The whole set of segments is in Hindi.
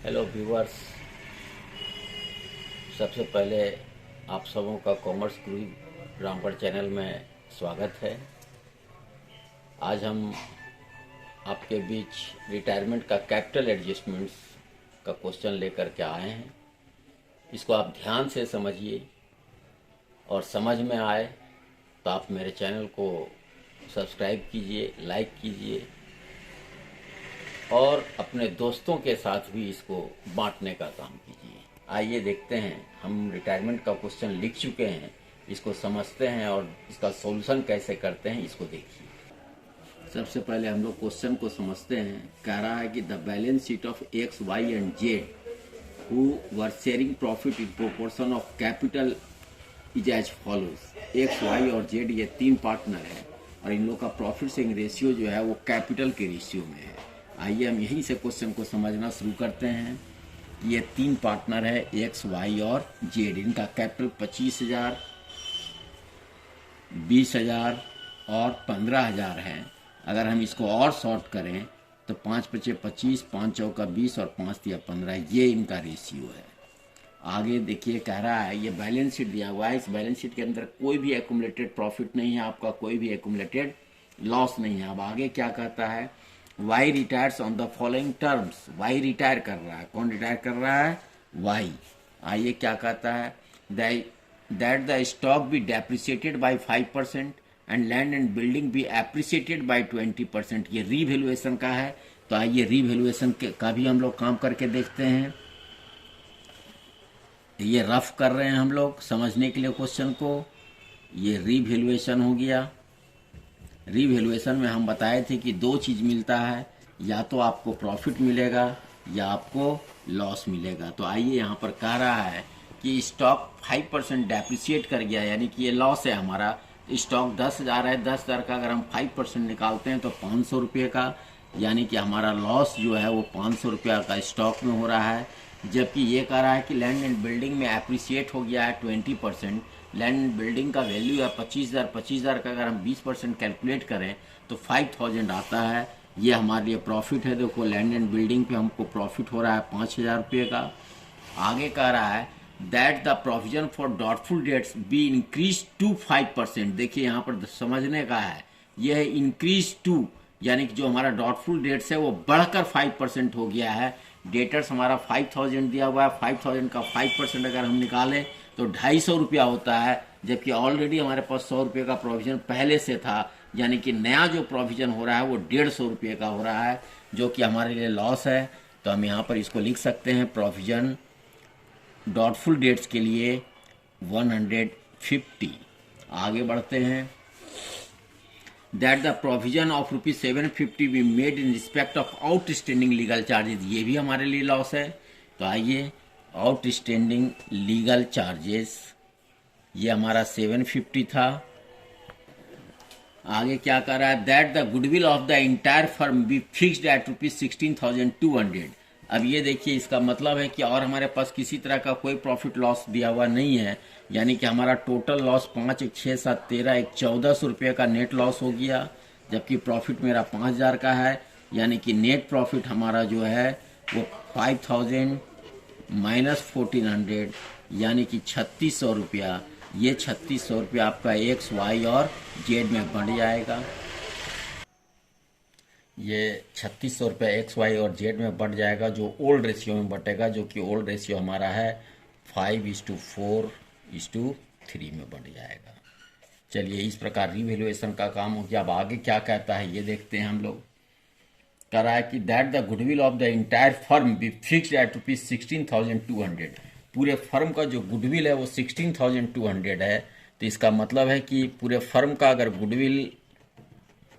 Hello viewers. सबसे पहले आप सबों का कॉमर्स गुरु रामगढ़ चैनल में स्वागत है। आज हम आपके बीच रिटायरमेंट का कैपिटल एडजस्टमेंट्स का क्वेश्चन लेकर के आए हैं। इसको आप ध्यान से समझिए और समझ में आए तो आप मेरे चैनल को सब्सक्राइब कीजिए, लाइक कीजिए और अपने दोस्तों के साथ भी इसको बांटने का काम कीजिए। आइए देखते हैं, हम रिटायरमेंट का क्वेश्चन लिख चुके हैं, इसको समझते हैं और इसका सॉल्यूशन कैसे करते हैं इसको देखिए। सबसे पहले हम लोग क्वेश्चन को समझते हैं। कह रहा है कि the balance sheet of X, Y and Z who were sharing profit in proportion of capital is as follows. X, Y और जेड ये तीन पार्टनर हैं और इन लोग का प्रॉफिट शेयरिंग रेशियो जो है वो कैपिटल के रेशियो में है। आइए हम यहीं से क्वेश्चन को समझना शुरू करते हैं। ये तीन पार्टनर है एक्स, वाई और जेड। इनका कैपिटल 25,000, 20,000 और 15,000 है। अगर हम इसको और शॉर्ट करें तो 5 पचे 25, 5 चौका 20 और 5 तिया 15, ये इनका रेशियो है। आगे देखिए, कह रहा है ये बैलेंस शीट दिया हुआ है। इस बैलेंस शीट के अंदर कोई भी एक्यूमुलेटेड प्रॉफिट नहीं है, आपका कोई भी एक्यूमुलेटेड लॉस नहीं है। अब आगे क्या कहता है, Y retires on the following terms. Y retire कर रहा है। कौन रिटायर कर रहा है? वाई। आइए क्या कहता है, that the stock be depreciated by 5% and land and building be appreciated by 20%। ये रीवैल्यूएशन का है। तो आइए रीवैल्यूएशन का भी हम लोग काम करके देखते हैं। ये रफ कर रहे हैं हम लोग समझने के लिए क्वेश्चन को। ये रीवैल्यूएशन हो गया। रीवैल्यूएशन में हम बताए थे कि दो चीज मिलता है, या तो आपको प्रॉफिट मिलेगा या आपको लॉस मिलेगा। तो आइए यहाँ पर कह रहा है कि स्टॉक 5% डेप्रिसिएट कर गया, यानी कि ये लॉस है हमारा। स्टॉक 10,000 है, 10,000 का अगर हम 5% निकालते हैं तो 500 रुपये का, यानी कि हमारा लॉस जो है वो 500 रुपया का स्टॉक में हो रहा है। जबकि ये कह रहा है कि लैंड एंड बिल्डिंग में एप्रिसिएट हो गया है 20%। लैंड एंड बिल्डिंग का वैल्यू है 25,000। 25,000 का अगर हम 20% कैलकुलेट करें तो 5,000 आता है। ये हमारे लिए प्रॉफिट है। देखो, लैंड एंड बिल्डिंग पे हमको प्रॉफिट हो रहा है 5,000 रुपये का। आगे कह रहा है that the provision for doubtful debts be increase to 5%। देखिए यहाँ पर समझने का है, यह है इंक्रीज टू, यानी कि जो हमारा डॉटफुल डेट्स है वो बढ़कर 5% हो गया है। डेटर्स हमारा 5,000 दिया हुआ है। 5,000 का 5% अगर हम निकालें तो 250 रुपया होता है, जबकि ऑलरेडी हमारे पास 100 रुपये का प्रोविजन पहले से था। यानी कि नया जो प्रोविजन हो रहा है वो 150 रुपये का हो रहा है, जो कि हमारे लिए लॉस है। तो हम यहाँ पर इसको लिख सकते हैं, प्रोविजन डॉटफुल डेट्स के लिए 150। आगे बढ़ते हैं। That the provision of ₹750 be made in respect of outstanding legal charges. ये भी हमारे लिए लॉस है। तो आइए, आउटस्टैंडिंग लीगल चार्जेस ये हमारा 750 था। आगे क्या कर रहा है, that the goodwill of the entire firm be fixed at ₹16,200। अब ये देखिए, इसका मतलब है कि और हमारे पास किसी तरह का कोई प्रॉफिट लॉस दिया हुआ नहीं है, यानी कि हमारा टोटल लॉस 5, 1, 6, 7, 13, 1,400 रुपये का नेट लॉस हो गया। जबकि प्रॉफिट मेरा 5,000 का है, यानी कि नेट प्रॉफिट हमारा जो है वो 5,000 माइनस 1,400, यानी कि 3,600 रुपया। ये 3,600 रुपया आपका एक्स, वाई और जेड में बढ़ जाएगा। ये 3,600 रुपये एक्स, वाई और जेड में बढ़ जाएगा, जो ओल्ड रेशियो में बटेगा, जो कि ओल्ड रेशियो हमारा है 5:4:3 में बढ़ जाएगा। चलिए, इस प्रकार रिवैल्यूएशन का काम हो गया। अब आगे क्या कहता है ये देखते हैं हम लोग। कह रहा है कि that the goodwill of the entire firm be fixed at ₹16,200। पूरे फर्म का जो गुडविल है वो 16,200 है। तो इसका मतलब है कि पूरे फर्म का अगर गुडविल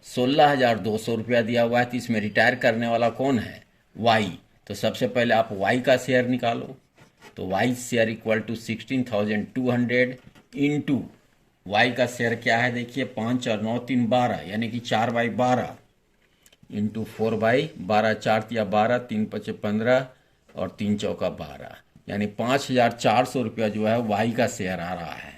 16,200 रुपया दिया हुआ है तो इसमें रिटायर करने वाला कौन है? वाई। तो सबसे पहले आप वाई का शेयर निकालो। तो Y share equal to 16,200 into Y का शेयर क्या है, देखिए 5 और 9 3 12, यानी कि 4/12 इंटू 4/12, 4 तिया 12, 3 पचे 15 और 3 चौका 12, यानी 5,400 रुपया जो है वाई का शेयर आ रहा है।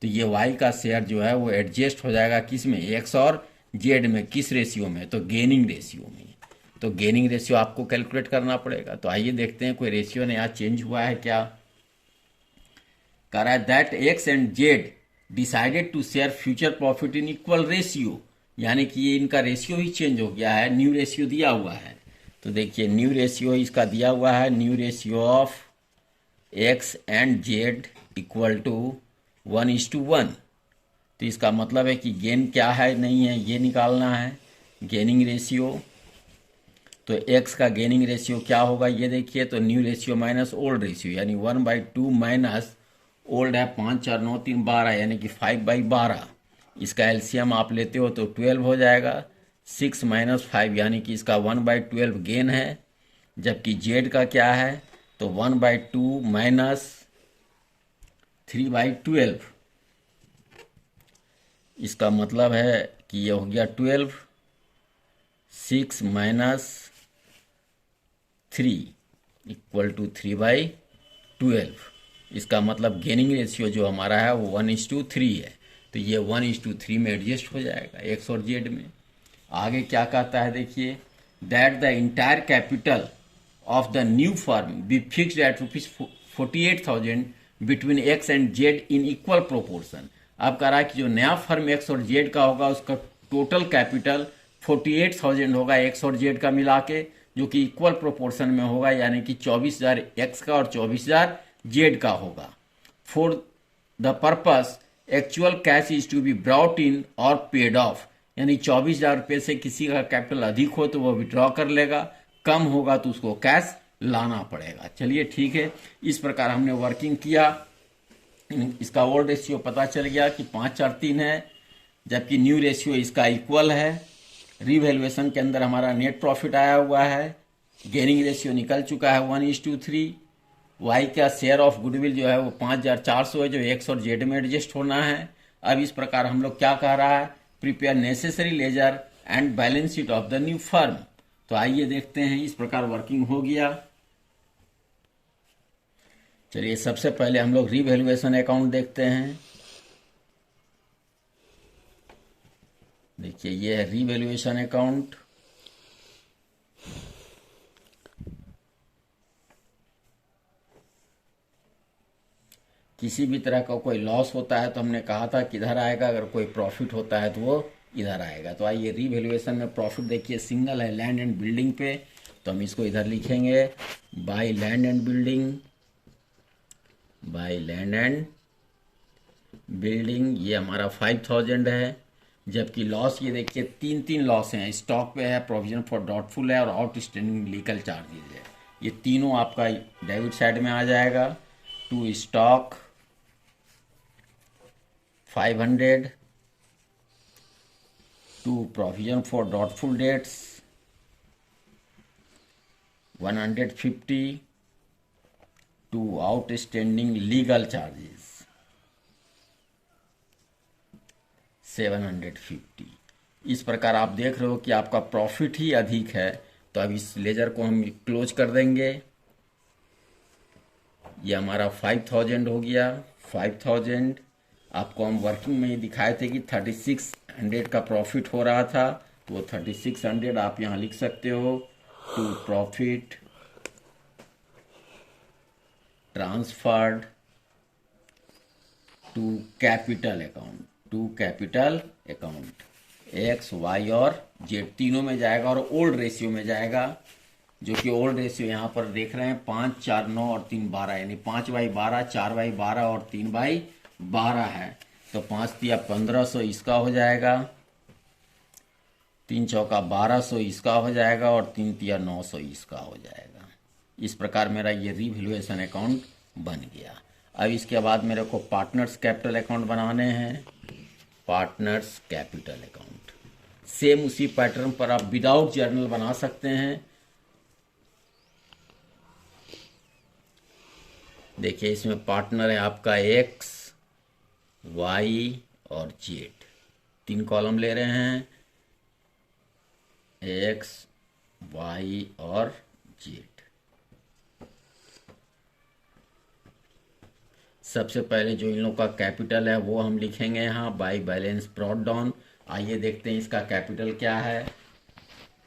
तो ये वाई का शेयर जो है वो एडजस्ट हो जाएगा किस में? एक्स और जेड में। किस रेशियो में? तो गेनिंग रेशियो में। तो गेनिंग रेशियो आपको कैलकुलेट करना पड़ेगा। तो आइए देखते हैं कोई रेशियो नया चेंज हुआ है क्या। कह रहा है that X and Z decided to share future profit in equal ratio, यानी कि ये इनका रेशियो ही चेंज हो गया है, न्यू रेशियो दिया हुआ है। तो देखिए न्यू रेशियो इसका दिया हुआ है, new ratio of X and Z equal to 1:1। तो इसका मतलब है कि गेन क्या है नहीं है ये निकालना है, गेनिंग रेशियो। तो एक्स का गेनिंग रेशियो क्या होगा ये देखिए, तो new ratio minus old ratio, यानी 1/2 माइनस ओल्ड है 5 4 9 3 12, यानी कि 5/12। इसका एलसीएम आप लेते हो तो 12 हो जाएगा। 6 माइनस 5 यानी कि इसका 1/12 गेन है। जबकि जेड का क्या है, तो 1/2 माइनस 3/12, इसका मतलब है कि ये हो गया 12। 6 माइनस 3 इक्वल टू 3/12। इसका मतलब गेनिंग रेशियो जो हमारा है वो 1:3 है। तो ये 1:3 में एडजस्ट हो जाएगा एक्स और जेड में। आगे क्या कहता है देखिए, that the entire capital of the new firm be fixed at ₹48,000 between x and Z in equal proportion. अब कह रहा है कि जो नया फर्म एक्स और जेड का होगा उसका टोटल कैपिटल 48,000 होगा एक्स और जेड का मिला के, जो कि इक्वल प्रोपोर्शन में होगा, यानी कि 24,000 एक्स का और 24,000 जेड का होगा। For the purpose actual cash is to be brought in और पेड ऑफ, यानी 24,000 रुपये से किसी का कैपिटल अधिक हो तो वो विड्रॉ कर लेगा, कम होगा तो उसको कैश लाना पड़ेगा। चलिए ठीक है, इस प्रकार हमने वर्किंग किया। इसका ओल्ड रेशियो पता चल गया कि 543 है, जबकि न्यू रेशियो इसका इक्वल है। रीवैल्यूएशन के अंदर हमारा नेट प्रॉफिट आया हुआ है, गेनिंग रेशियो निकल चुका है 1:3। वाई का शेयर ऑफ गुडविल जो है वो 5,400 है, जो एक्स और जेड में एडजस्ट होना है। अब इस प्रकार हम लोग क्या कह रहा है, prepare necessary ledger and balance sheet of the new firm. तो आइए देखते हैं, इस प्रकार वर्किंग हो गया। चलिए सबसे पहले हम लोग रीवैल्यूएशन अकाउंट देखते हैं। देखिए ये है रीवैल्यूएशन अकाउंट। किसी भी तरह का कोई लॉस होता है तो हमने कहा था किधर आएगा, अगर कोई प्रॉफिट होता है तो वो इधर आएगा। तो आइए रीवैल्यूएशन में प्रॉफिट देखिए सिंगल है लैंड एंड बिल्डिंग पे, तो हम इसको इधर लिखेंगे by land and building, by land and building, ये हमारा 5,000 है। जबकि लॉस ये देखिए तीन लॉस हैं, स्टॉक पे है, प्रोविजन फॉर डॉटफुल है और आउटस्टैंडिंग लीगल चार्जेज है। ये तीनों आपका डेबिट साइड में आ जाएगा। To stock 500, to provision for doubtful debts 150, to outstanding legal charges 750। इस प्रकार आप देख रहे हो कि आपका प्रॉफिट ही अधिक है। तो अब इस लेजर को हम क्लोज कर देंगे। ये हमारा 5,000 हो गया। 5,000 आपको हम वर्किंग में ही दिखाए थे कि 3,600 का प्रॉफिट हो रहा था, तो वो 3,600 आप यहाँ लिख सकते हो। To profit transferred to capital account, to capital account X Y और जेड तीनों में जाएगा और ओल्ड रेशियो में जाएगा, जो कि ओल्ड रेशियो यहाँ पर देख रहे हैं 5 4 9 और 3 12, यानी 5/12, 4/12 और 3/12 है। तो 5 तिया 1,500 इसका हो जाएगा, 3 चौका 1,200 इसका हो जाएगा और 3 तिया 900 इसका हो जाएगा। इस प्रकार मेरा ये रीवैल्यूएशन अकाउंट बन गया। अब इसके बाद मेरे को पार्टनर्स कैपिटल अकाउंट बनाने हैं। पार्टनर्स कैपिटल अकाउंट सेम उसी पैटर्न पर आप विदाउट जर्नल बना सकते हैं। देखिए इसमें पार्टनर है आपका एक्स वाई और जेड, 3 कॉलम ले रहे हैं, एक्स वाई और जेड। सबसे पहले जो इन लोग का कैपिटल है वो हम लिखेंगे यहाँ बाय बैलेंस ब्रॉट डाउन। आइए देखते हैं इसका कैपिटल क्या है।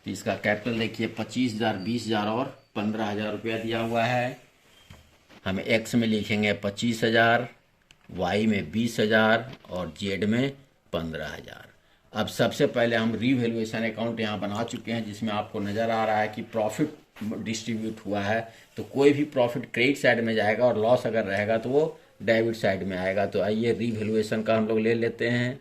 तो इसका कैपिटल देखिए 25,000, 20,000 और 15,000 रुपया दिया हुआ है। हम एक्स में लिखेंगे 25,000, वाई में 20,000 और जेड में 15,000। अब सबसे पहले हम रीवैल्यूएशन अकाउंट यहाँ बना चुके हैं, जिसमें आपको नज़र आ रहा है कि प्रॉफिट डिस्ट्रीब्यूट हुआ है, तो कोई भी प्रॉफिट क्रेडिट साइड में जाएगा और लॉस अगर रहेगा तो वो डेबिट साइड में आएगा। तो आइए रीवैल्यूएशन का हम लोग ले लेते हैं।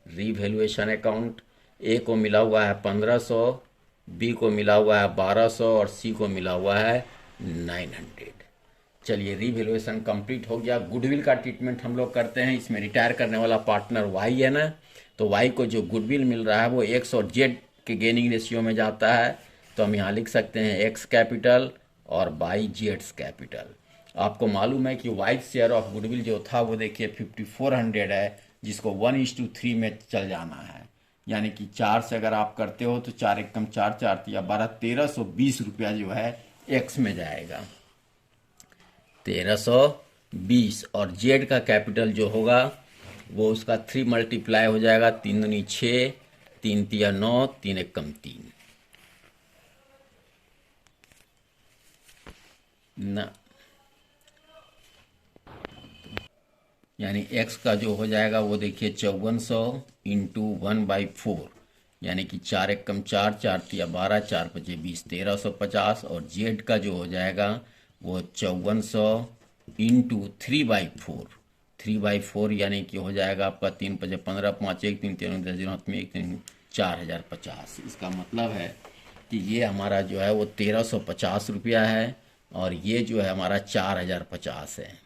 रीवैल्यूएशन अकाउंट, ए को मिला हुआ है 1500, बी को मिला हुआ है 1200 और सी को मिला हुआ है 900। चलिए रीवैल्यूएशन कंप्लीट हो गया। गुडविल का ट्रीटमेंट हम लोग करते हैं। इसमें रिटायर करने वाला पार्टनर वाई है ना, तो वाई को जो गुडविल मिल रहा है वो एक्स और जेड के गेनिंग रेशियो में जाता है। तो हम यहाँ लिख सकते हैं एक्स कैपिटल और बाई जेड्स कैपिटल। आपको मालूम है कि वाई शेयर ऑफ गुडविल जो था वो देखिए 5400 है, जिसको 1:3 में चल जाना है। यानी कि 4 से अगर आप करते हो तो 4 एकम 4, 4 या 12, 1320 रुपया जो है एक्स में जाएगा, 1320। और जेड का कैपिटल जो होगा वो उसका 3 मल्टीप्लाई हो जाएगा, 3 दूनी 6, 3 तिया 9, 3 एकम 3 ना, यानी x का जो हो जाएगा वो देखिए 5400 इंटू 1/4, यानी कि 4 एकम 4, 4 तिया 12, 4 पचे 20, 1350। और z का जो हो जाएगा वो 5400 इंटू 3/4, 3/4 यानी कि हो जाएगा आपका 3 पचे 15, 5 1 3 3 10 हाथ में 1 3 4050। इसका मतलब है कि ये हमारा जो है वो 1350 रुपया है और ये जो है हमारा 4050 है,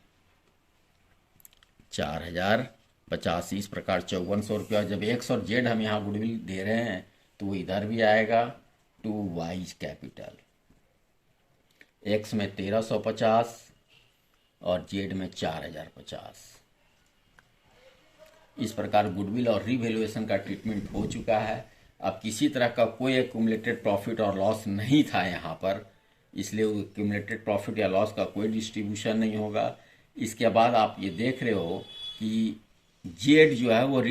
4050। इस प्रकार 5400 रुपया। जब एक्स और जेड हम यहाँ गुडविल दे रहे हैं तो वो इधर भी आएगा टू वाइज कैपिटल, एक्स में 1350 और जेड में 4050। इस प्रकार गुडविल और रीवैल्यूएशन का ट्रीटमेंट हो चुका है। अब किसी तरह का कोई एक्यूमुलेटेड प्रॉफिट और लॉस नहीं था यहाँ पर, इसलिए एक्यूमुलेटेड प्रॉफिट या लॉस का कोई डिस्ट्रीब्यूशन नहीं होगा। इसके बाद आप ये देख रहे हो कि जेड जो है वो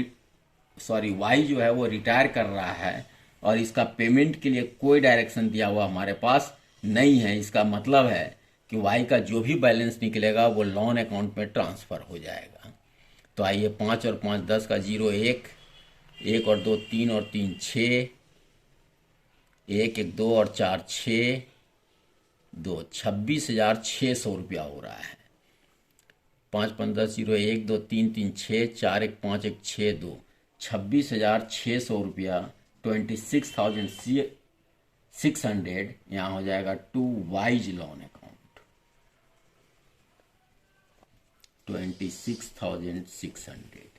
वाई जो है वो रिटायर कर रहा है और इसका पेमेंट के लिए कोई डायरेक्शन दिया हुआ हमारे पास नहीं है। इसका मतलब है कि वाई का जो भी बैलेंस निकलेगा वो लोन अकाउंट में ट्रांसफ़र हो जाएगा। तो आइए 5 और 5 10 का 0 1, 1 और 2 3 और 3 6, 1 1 2 और 4 6, 2 26,600 रुपया हो रहा है। 5 5 10 0 1 2 3 3 6, 4 1 5 1 6 2, 26,600 रुपया, 26,600 यहाँ हो जाएगा टू वाइज लोन अकाउंट, 26,600।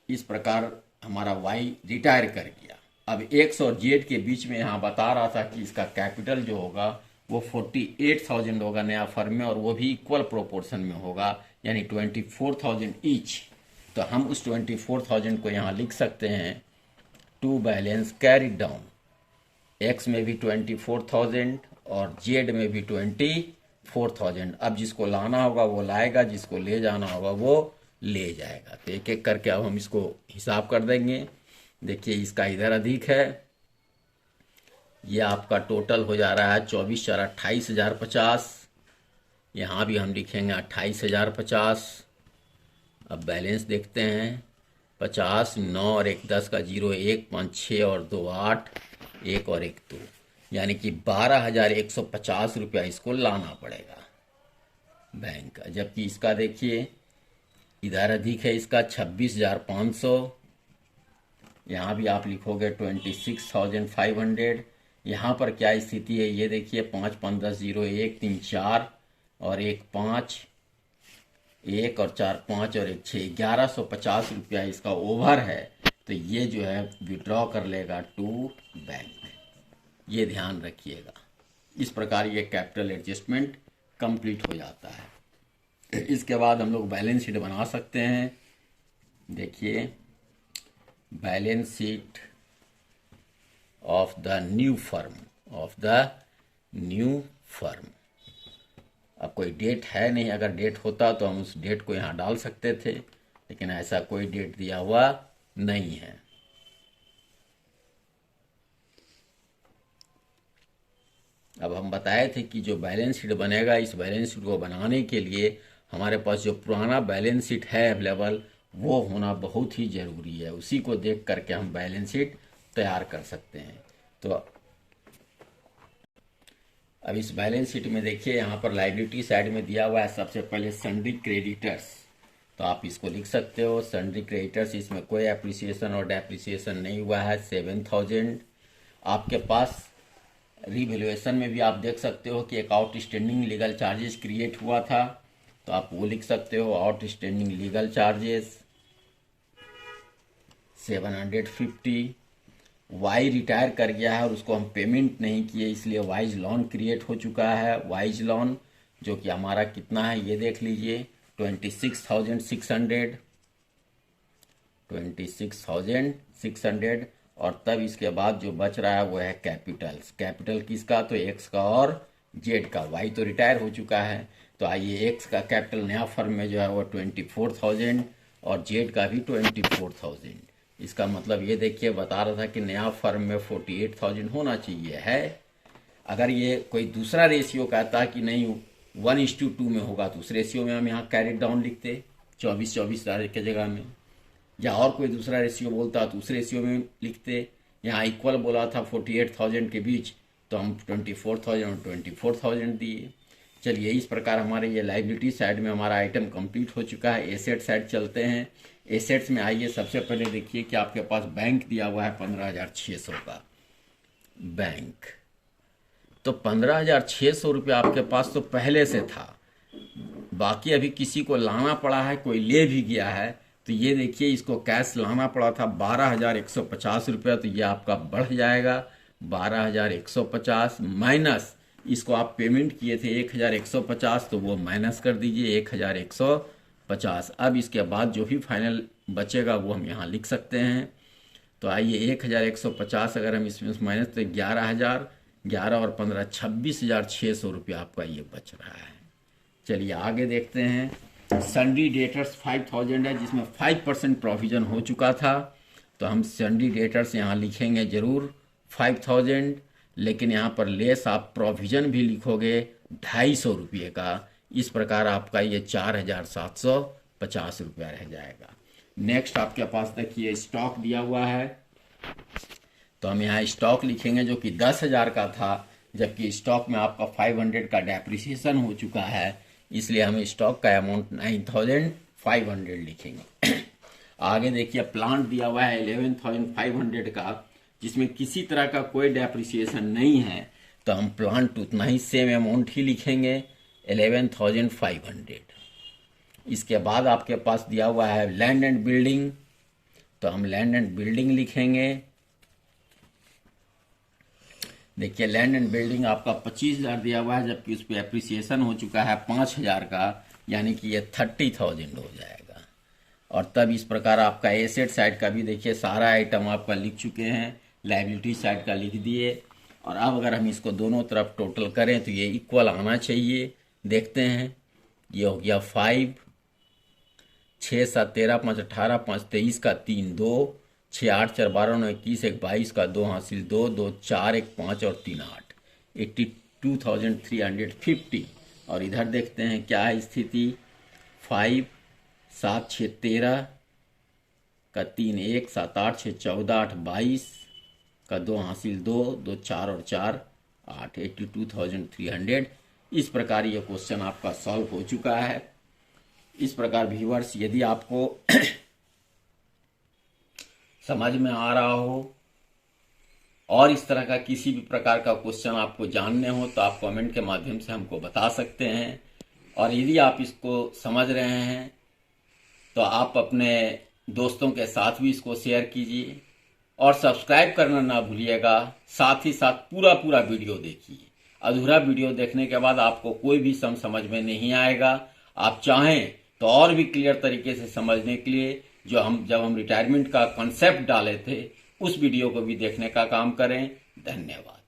इस प्रकार हमारा वाई रिटायर कर गया। अब एक्स और जेड के बीच में यहाँ बता रहा था कि इसका कैपिटल जो होगा वो 48,000 होगा नया फर्म में, और वो भी इक्वल प्रोपोर्शन में होगा, यानी 24,000 ईच। तो हम उस 24,000 को यहाँ लिख सकते हैं to balance carried down. X में भी 24,000 और जेड में भी 24,000। अब जिसको लाना होगा वो लाएगा, जिसको ले जाना होगा वो ले जाएगा। तो एक एक करके अब हम इसको हिसाब कर देंगे। देखिए इसका इधर अधिक है, ये आपका टोटल हो जा रहा है 24 4 28,050। यहाँ भी हम लिखेंगे 28,050। अब बैलेंस देखते हैं, 50 9 और 1 10 का 0 1 5 6 और 2 8, 1 और 1 2, यानी कि 12,150 रुपया इसको लाना पड़ेगा बैंक का। जबकि इसका देखिए इधर अधिक है, इसका 26,500। यहाँ भी आप लिखोगे 26,500। यहाँ पर क्या स्थिति है ये देखिए, 5 5 10 0 1 3 4 और 1 5, 1 और 4 5 और 1 6, 1150 रुपया इसका ओवर है। तो ये जो है विड्रॉ कर लेगा टू बैंक, ये ध्यान रखिएगा। इस प्रकार ये कैपिटल एडजस्टमेंट कंप्लीट हो जाता है। इसके बाद हम लोग बैलेंस शीट बना सकते हैं। देखिए balance sheet of the new firm, अब कोई डेट है नहीं, अगर डेट होता तो हम उस डेट को यहाँ डाल सकते थे, लेकिन ऐसा कोई डेट दिया हुआ नहीं है। अब हम बताए थे कि जो बैलेंस शीट बनेगा, इस बैलेंस शीट को बनाने के लिए हमारे पास जो पुराना बैलेंस शीट है अवेलेबल, वो होना बहुत ही ज़रूरी है। उसी को देख करके हम बैलेंस शीट तैयार कर सकते हैं। तो अब इस बैलेंस शीट में देखिए, यहाँ पर लायबिलिटी साइड में दिया हुआ है सबसे पहले सन्ड्री क्रेडिटर्स। तो आप इसको लिख सकते हो सन्ड्री क्रेडिटर्स, इसमें कोई एप्रिसिएशन और डेप्रिसिएशन नहीं हुआ है, 7000। आपके पास रिवैल्यूएशन में भी आप देख सकते हो कि एक आउटस्टैंडिंग लीगल चार्जेस क्रिएट हुआ था, तो आप वो लिख सकते हो outstanding legal charges 750। Y retire कर गया है और उसको हम पेमेंट नहीं किए, इसलिए वाइज लोन क्रिएट हो चुका है। वाइज लोन जो कि हमारा कितना है ये देख लीजिए, 26,600, 26,600। और तब इसके बाद जो बच रहा है वो है कैपिटल्स। कैपिटल किसका? तो एक्स का और जेड का। वाई तो रिटायर हो चुका है, तो आइए एक्स का कैपिटल नया फर्म में जो है वो 24,000 और जेड का भी 24,000। इसका मतलब ये देखिए, बता रहा था कि नया फर्म में 48,000 होना चाहिए है। अगर ये कोई दूसरा रेशियो कहता कि नहीं 1:2 में होगा, तो उस रेशियो में हम यहाँ कैरी डाउन लिखते 24,000 की जगह में, या और कोई दूसरा रेशियो बोलता तो उस रेशियो में लिखते। यहाँ इक्वल बोला था 48,000 के बीच, तो हम 24,000 और 24,000 दिए। चलिए, इस प्रकार हमारे ये लाइबिलिटी साइड में हमारा आइटम कंप्लीट हो चुका है। एसेट साइड चलते हैं। एसेट्स में आइए, सबसे पहले देखिए कि आपके पास बैंक दिया हुआ है 15,600 का बैंक। तो 15,600 रुपया आपके पास तो पहले से था, बाकी अभी किसी को लाना पड़ा है, कोई ले भी गया है। तो ये देखिए, इसको कैश लाना पड़ा था 12,150 रुपया, तो ये आपका बढ़ जाएगा 12,150 माइनस इसको आप पेमेंट किए थे 1,150, तो वो माइनस कर दीजिए 1,150। अब इसके बाद जो भी फाइनल बचेगा वो हम यहाँ लिख सकते हैं। तो आइए 1,150 अगर हम इसमें माइनस, तो 11,000, 11 और 15 26,600 रुपया आपका ये बच रहा है। चलिए आगे देखते हैं। सन्ड्री डेटर्स 5,000 है, जिसमें 5% प्रोविजन हो चुका था, तो हम सन्ड्री डेटर्स यहाँ लिखेंगे जरूर 5,000, लेकिन यहाँ पर लेस आप प्रोविजन भी लिखोगे 250 रुपये का। इस प्रकार आपका ये 4,750 रुपया रह जाएगा। नेक्स्ट आपके पास देखिए स्टॉक दिया हुआ है, तो हम यहाँ स्टॉक लिखेंगे जो कि 10,000 का था, जबकि स्टॉक में आपका 500 का डेप्रिसिएशन हो चुका है, इसलिए हम स्टॉक का अमाउंट 9,500 लिखेंगे। आगे देखिए प्लांट दिया हुआ है 11,500 का, जिसमें किसी तरह का कोई डेप्रिसिएशन नहीं है, तो हम प्लांट उतना ही सेम अमाउंट ही लिखेंगे 11,500। इसके बाद आपके पास दिया हुआ है लैंड एंड बिल्डिंग, तो हम लैंड एंड बिल्डिंग लिखेंगे। देखिए लैंड एंड बिल्डिंग आपका 25,000 दिया हुआ है, जबकि उस पर एप्रिसिएशन हो चुका है 5,000 का, यानी कि ये 30,000 हो जाएगा। और तब इस प्रकार आपका एसेट साइड का भी देखिए सारा आइटम आपका लिख चुके हैं, लायबिलिटी साइड का लिख दिए। और अब अगर हम इसको दोनों तरफ टोटल करें तो ये इक्वल आना चाहिए। देखते हैं, ये हो गया 5, 6 7 13 5 18 5 23 का 3 2, 6 8 4 12 9 21 1 22 का 2 हासिल 2 2 4 1 5 और 3 8, 82,350। और इधर देखते हैं क्या है स्थिति, 5 7 6 13 का 3 1 7 8 6 14 8 22 का 2 हासिल 2 2 4 और 4 8, 82,300। इस प्रकार ये क्वेश्चन आपका सॉल्व हो चुका है। इस प्रकार व्यूअर्स, यदि आपको समझ में आ रहा हो और इस तरह का किसी भी प्रकार का क्वेश्चन आपको जानने हो, तो आप कमेंट के माध्यम से हमको बता सकते हैं। और यदि आप इसको समझ रहे हैं तो आप अपने दोस्तों के साथ भी इसको शेयर कीजिए और सब्सक्राइब करना ना भूलिएगा। साथ ही साथ पूरा वीडियो देखिए। अधूरा वीडियो देखने के बाद आपको कोई भी समझ में नहीं आएगा। आप चाहें तो और भी क्लियर तरीके से समझने के लिए जब हम रिटायरमेंट का कॉन्सेप्ट डाले थे, उस वीडियो को भी देखने का काम करें। धन्यवाद।